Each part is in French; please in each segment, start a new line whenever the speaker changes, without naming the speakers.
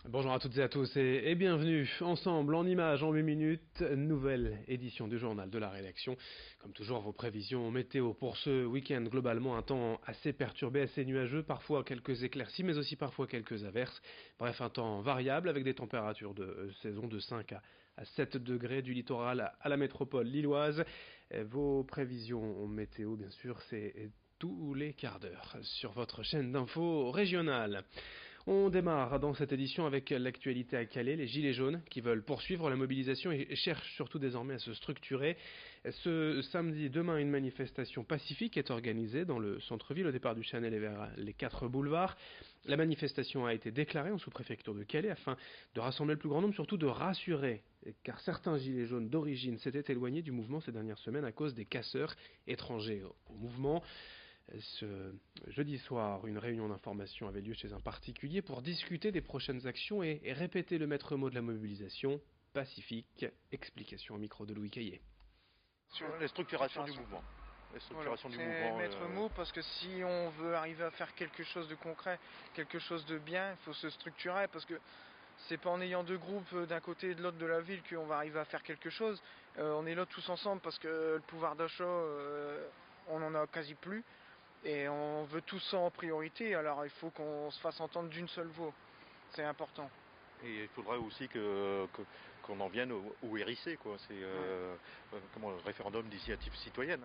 Bonjour à toutes et à tous et bienvenue ensemble en images en 8 minutes, nouvelle édition du journal de la rédaction. Comme toujours, vos prévisions météo pour ce week-end, globalement un temps assez perturbé, assez nuageux, parfois quelques éclaircies mais aussi parfois quelques averses. Bref, un temps variable avec des températures de saison de 5 à 7 degrés du littoral à la métropole lilloise. Vos prévisions météo, bien sûr, c'est tous les quarts d'heure sur votre chaîne d'infos régionale. On démarre dans cette édition avec l'actualité à Calais, les Gilets jaunes qui veulent poursuivre la mobilisation et cherchent surtout désormais à se structurer. Ce samedi, demain, une manifestation pacifique est organisée dans le centre-ville au départ du Chanel et vers les 4 boulevards. La manifestation a été déclarée en sous-préfecture de Calais afin de rassembler le plus grand nombre, surtout de rassurer, car certains Gilets jaunes d'origine s'étaient éloignés du mouvement ces dernières semaines à cause des casseurs étrangers au mouvement. Ce jeudi soir, une réunion d'information avait lieu chez un particulier pour discuter des prochaines actions et répéter le maître mot de la mobilisation, pacifique. Explication au micro de Louis Caillé.
Sur les structurations du mouvement. Les structurations du mouvement.
C'est maître mot parce que si on veut arriver à faire quelque chose de concret, quelque chose de bien, il faut se structurer parce que c'est pas en ayant deux groupes d'un côté et de l'autre de la ville qu'on va arriver à faire quelque chose. On est là tous ensemble parce que le pouvoir d'achat, on en a quasi plus. Et on veut tous ça en priorité, alors il faut qu'on se fasse entendre d'une seule voix. C'est important.
Et il faudra aussi qu'on en vienne au RIC, quoi. C'est référendum d'initiative citoyenne.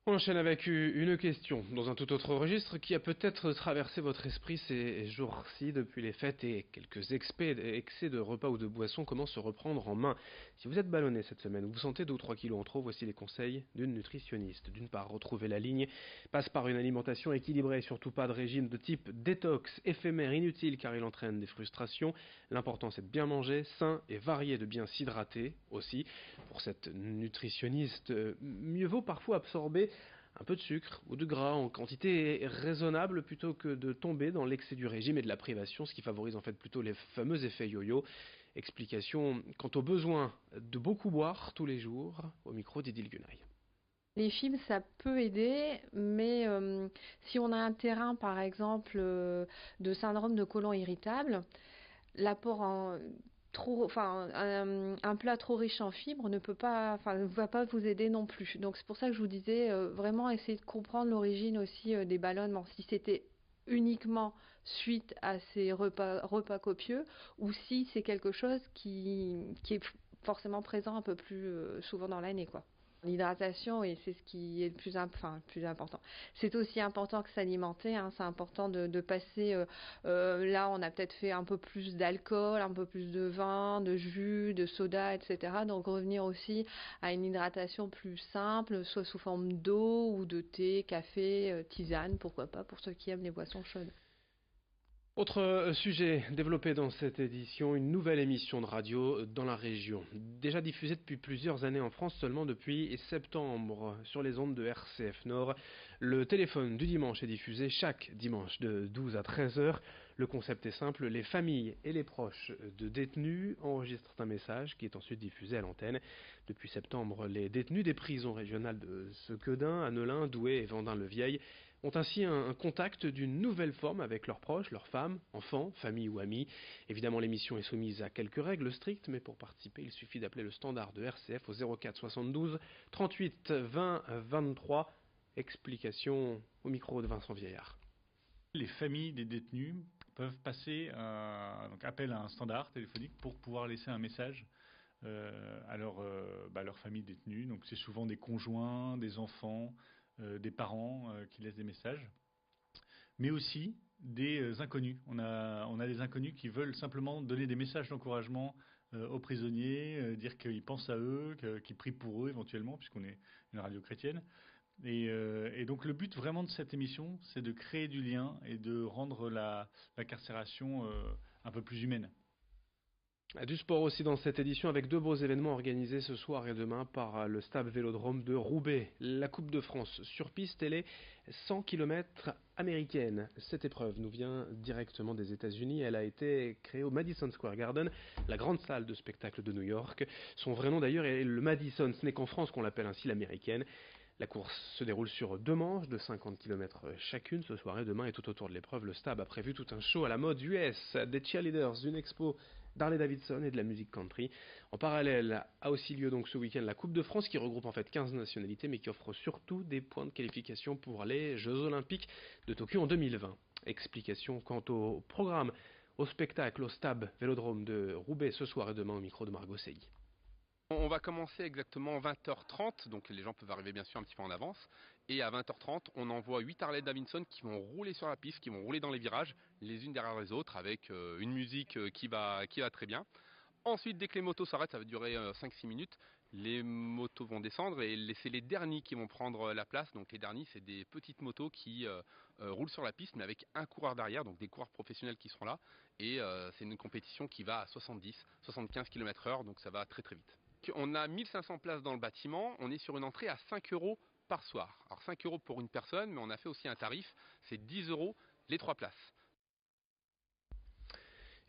On enchaîne avec une question dans un tout autre registre qui a peut-être traversé votre esprit ces jours-ci depuis les fêtes et quelques excès de repas ou de boissons commencent à se reprendre en main. Si vous êtes ballonné cette semaine, vous sentez 2 ou 3 kilos en trop, voici les conseils d'une nutritionniste. D'une part, retrouver la ligne passe par une alimentation équilibrée et surtout pas de régime de type détox, éphémère, inutile car il entraîne des frustrations. L'important c'est de bien manger, sain et varié, de bien s'hydrater aussi. Pour cette nutritionniste, mieux vaut parfois absorber un peu de sucre ou de gras en quantité raisonnable plutôt que de tomber dans l'excès du régime et de la privation, ce qui favorise en fait plutôt les fameux effets yo-yo. Explication quant au besoin de beaucoup boire tous les jours, au micro d'Idil Gunay.
Les fibres, ça peut aider, mais si on a un terrain, par exemple, de syndrome de côlon irritable, l'apport en un plat trop riche en fibres ne va pas vous aider non plus. Donc c'est pour ça que je vous disais vraiment essayer de comprendre l'origine aussi des ballonnements. Si c'était uniquement suite à ces repas copieux ou si c'est quelque chose qui est forcément présent un peu plus souvent dans l'année, quoi. L'hydratation, et c'est ce qui est le plus important. C'est aussi important que s'alimenter, hein. C'est important de passer. Là, on a peut-être fait un peu plus d'alcool, un peu plus de vin, de jus, de soda, etc. Donc revenir aussi à une hydratation plus simple, soit sous forme d'eau ou de thé, café, tisane, pourquoi pas, pour ceux qui aiment les boissons chaudes.
Autre sujet développé dans cette édition, une nouvelle émission de radio dans la région. Déjà diffusée depuis plusieurs années en France, seulement depuis septembre sur les ondes de RCF Nord. Le téléphone du dimanche est diffusé chaque dimanche de 12 à 13 heures. Le concept est simple, les familles et les proches de détenus enregistrent un message qui est ensuite diffusé à l'antenne. Depuis septembre, les détenus des prisons régionales de Sequedin, Annelin, Douai et Vendin-le-Vieil ont ainsi un contact d'une nouvelle forme avec leurs proches, leurs femmes, enfants, famille ou amis. Évidemment, l'émission est soumise à quelques règles strictes, mais pour participer, il suffit d'appeler le standard de RCF au 04 72 38 20 23. Explication au micro de Vincent Vieillard.
Les familles des détenus peuvent passer appel à un standard téléphonique pour pouvoir laisser un message à leur famille détenue. Donc c'est souvent des conjoints, des enfants, des parents qui laissent des messages, mais aussi des inconnus. On a des inconnus qui veulent simplement donner des messages d'encouragement aux prisonniers, dire qu'ils pensent à eux, qu'ils prient pour eux éventuellement, puisqu'on est une radio chrétienne. Et donc le but vraiment de cette émission, c'est de créer du lien et de rendre l'incarcération un peu plus humaine.
Du sport aussi dans cette édition avec 2 beaux événements organisés ce soir et demain par le Stade Vélodrome de Roubaix. La Coupe de France sur piste et les 100 km américaines. Cette épreuve nous vient directement des États-Unis. Elle a été créée au Madison Square Garden, la grande salle de spectacle de New York. Son vrai nom d'ailleurs est le Madison. Ce n'est qu'en France qu'on l'appelle ainsi, l'américaine. La course se déroule sur 2 manches de 50 km chacune ce soir et demain, et tout autour de l'épreuve, le Stab a prévu tout un show à la mode US, des cheerleaders, une expo d'Harley Davidson et de la musique country. En parallèle a aussi lieu donc ce week-end la Coupe de France qui regroupe en fait 15 nationalités mais qui offre surtout des points de qualification pour les Jeux Olympiques de Tokyo en 2020. Explication quant au programme, au spectacle, au Stab Vélodrome de Roubaix ce soir et demain au micro de Margot Sey.
On va commencer exactement 20h30, donc les gens peuvent arriver bien sûr un petit peu en avance. Et à 20h30, on envoie 8 Harley Davidson qui vont rouler sur la piste, qui vont rouler dans les virages, les unes derrière les autres, avec une musique qui va très bien. Ensuite, dès que les motos s'arrêtent, ça va durer 5-6 minutes, les motos vont descendre et c'est les derniers qui vont prendre la place. Donc les derniers, c'est des petites motos qui roulent sur la piste, mais avec un coureur derrière, donc des coureurs professionnels qui seront là. Et c'est une compétition qui va à 70-75 km/h, donc ça va très très vite. On a 1500 places dans le bâtiment, on est sur une entrée à 5 € par soir. Alors 5 € pour une personne, mais on a fait aussi un tarif, c'est 10 € les 3 places.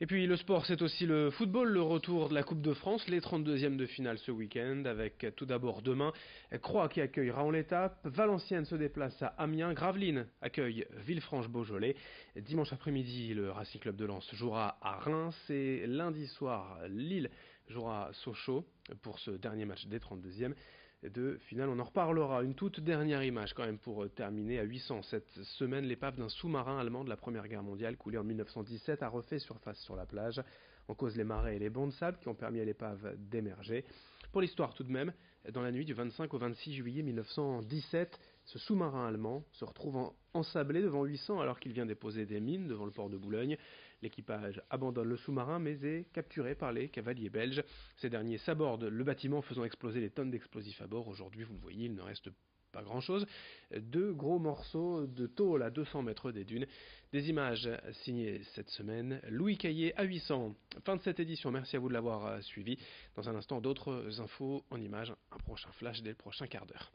Et puis le sport, c'est aussi le football, le retour de la Coupe de France, les 32e de finale ce week-end, avec tout d'abord demain Croix qui accueille Raon-l'Étape, Valenciennes se déplace à Amiens, Gravelines accueille Villefranche-Beaujolais, dimanche après-midi le Racing Club de Lens jouera à Reims et lundi soir Lille jouera à Sochaux pour ce dernier match des 32e de finale. On en reparlera. Une toute dernière image quand même pour terminer. À 800 cette semaine, l'épave d'un sous-marin allemand de la Première Guerre mondiale coulé en 1917 a refait surface sur la plage. En cause les marais et les bancs de sable qui ont permis à l'épave d'émerger. Pour l'histoire tout de même, dans la nuit du 25 au 26 juillet 1917, ce sous-marin allemand se retrouve ensablé devant 800 alors qu'il vient déposer des mines devant le port de Boulogne. L'équipage abandonne le sous-marin mais est capturé par les cavaliers belges. Ces derniers s'abordent le bâtiment faisant exploser les tonnes d'explosifs à bord. Aujourd'hui, vous le voyez, il ne reste pas grand-chose. 2 gros morceaux de tôle à 200 mètres des dunes. Des images signées cette semaine. Louis Caillé à 800. Fin de cette édition. Merci à vous de l'avoir suivi. Dans un instant, d'autres infos en images. Un prochain flash dès le prochain quart d'heure.